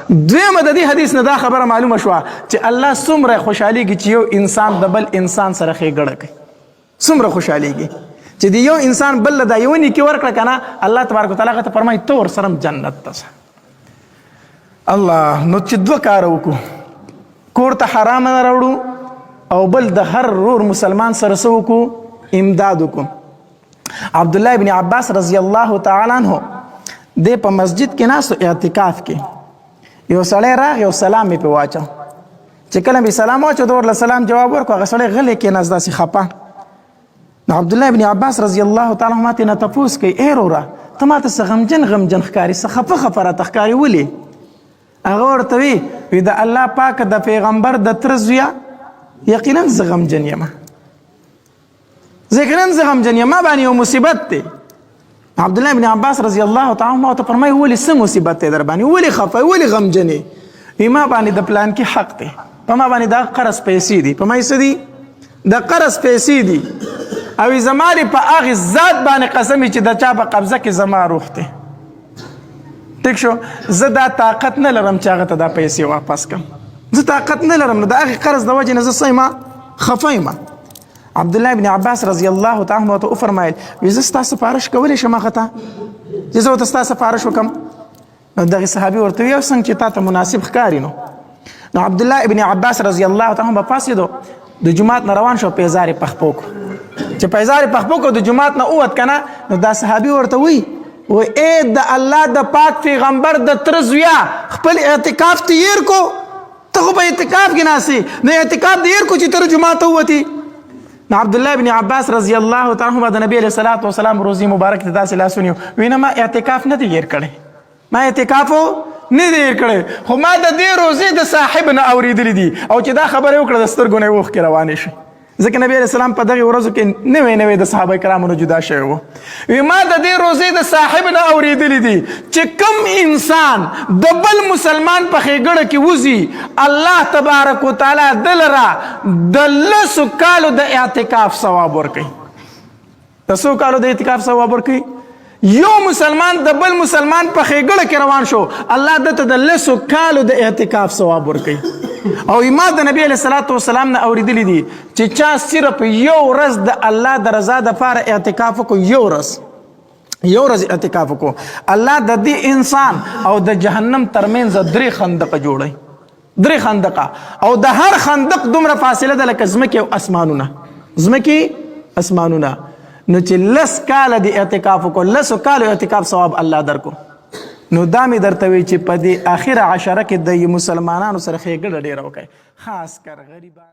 دویمه د دې حدیث نه دا خبره معلومه شوه چې الله څومره خوشحالېږي چې یو انسان د بل انسان سره ښېګړه کوي. څومره خوشحالېږي چې د یو انسان بل له دا یوه نیکي ورکړه که نه، الله تبارک وتعالی هغه ته فرمایي ته ورسره جنت ته ځه. الله نو چې دوه کاره وکړو، کور ته حرام نه راوړو او بل د هر رور مسلمان سره څه وکړو؟ امداد وکړو. عبدالله بن عباس رضی الله تعالی عنه دی په مسجد کې ناستو اعتکاف کې، یو سړی راغی او سلام یې پرې واچو. چې کله مې سلام واچو د ورله سلام جواب ورکړو، هغه سړی غلی کېناست داسې خفه. نو عبدالله بن عباس رضی الله تعالی عنهما ترې نه تپوس کوي ای وروره ته ماته څه غمجن غمجن ښکاري، څه خفه خفه راته ښکاري، ولې؟ هغه ورته وی د الله پاک د پیغمبر د تره زویه یقینا زه غمجن یم، یقینا زه غمجن یم، ما باندې یو مصیبت دی. عبدالله بن عباس رضی الله تعالی عنه ورته فرمایي ولې څه مصیبت دی در باندې، ولې خفه ولې غمجن یې؟ ما باندې د پلان کې حق دی، په ما باندې د قرض پیسې دي، په ما څه دي؟ د قرض پیسې دي، او زما دې په هغې ذات باندې قسم چې د چا په قبضه کې زما روح دی. ټیک شو، زه دا طاقت نه لرم چې هغه ته دا پیسې واپس کړم، زه طاقت نه لرم، نو د هغې قرض د وجې نه زه څه یم؟ خفه یم. عبدالله بن عباس رضی الله تعالی عنه ورته وفرمایل وی زه ستا سفارش کولی شم هغه ته چې زه ورته ستا سفارش وکړم؟ نو دغې صحابي ورته وی یو څنګه چې تا ته مناسب ښکاري. نو عبدالله بن عباس رضی الله تعالی عنه به پاڅېدو، د جومات نه روان شو، پیزار یې پخپو کړو. چې پیزار یې پخپو کړو د جومات نه ووت که نه، نو دا صحابي ورته وی ای د الله د پاک پیغمبر د تره زویه خپل اعتکاف ته هیر کو، ته خو په اعتکاف کې ناستې، نو اعتکاف دې هیر کو چې ته جومات ته ووتې. نو عبدالله بن عباس رضی الله تعالی عنه د نبی علیه الصلاة والسلام روزي مبارک ته داسې لاس ونیو، وی نه ما اعتکاف نه دی هیر کړی، ما اعتکاف نه دی هیر کړی، خو ما د دې روزې د صاحب نه اورېدلي دي، او چې دا خبره یې وکړه د سترګو نه یې اوښکې روانې شي، ځکه نبی علیه السلام په دغې ورځو کې نوی نوی د صحابه کرامو نه جدا شوی و. وی ما د دې روزې د صاحب نه اورېدلي دي چې کوم انسان د بل مسلمان په ښېګړه کې وځي، الله تبارک وتعالی ده لره د 10 کالو د اعتکاف ثواب ورکوي. د 100 کالو د اعتکاف ثواب ورکوي. یو مسلمان د بل مسلمان په ښېګړه کې روان شو، الله دته د 10 کالو د اعتکاف ثواب ورکوي. او ما د نبی علیه الصلاة والسلام نه اورېدلي دي چې چا صرف یو ورځ د الله د رضا دپاره اعتکاف وکړو، یو ورځ اعتکاف وکړو، الله د دې انسان او د جهنم ترمنځ 3 خندقه جوړوي، 3 خندقه، او د هر خندق دومره فاصله ده لکه ځمکې او اسمانونه، ځمکې اسمانونه. نو چې 10 کاله د اعتکاف وکړو، 10 کالو اعتکاف ثواب الله درکو. نو دا مې درته وی چې په دې اخره عشره کې د مسلمانانو سره ښېګړه ډېره وکړئ، خاص کر غریبان.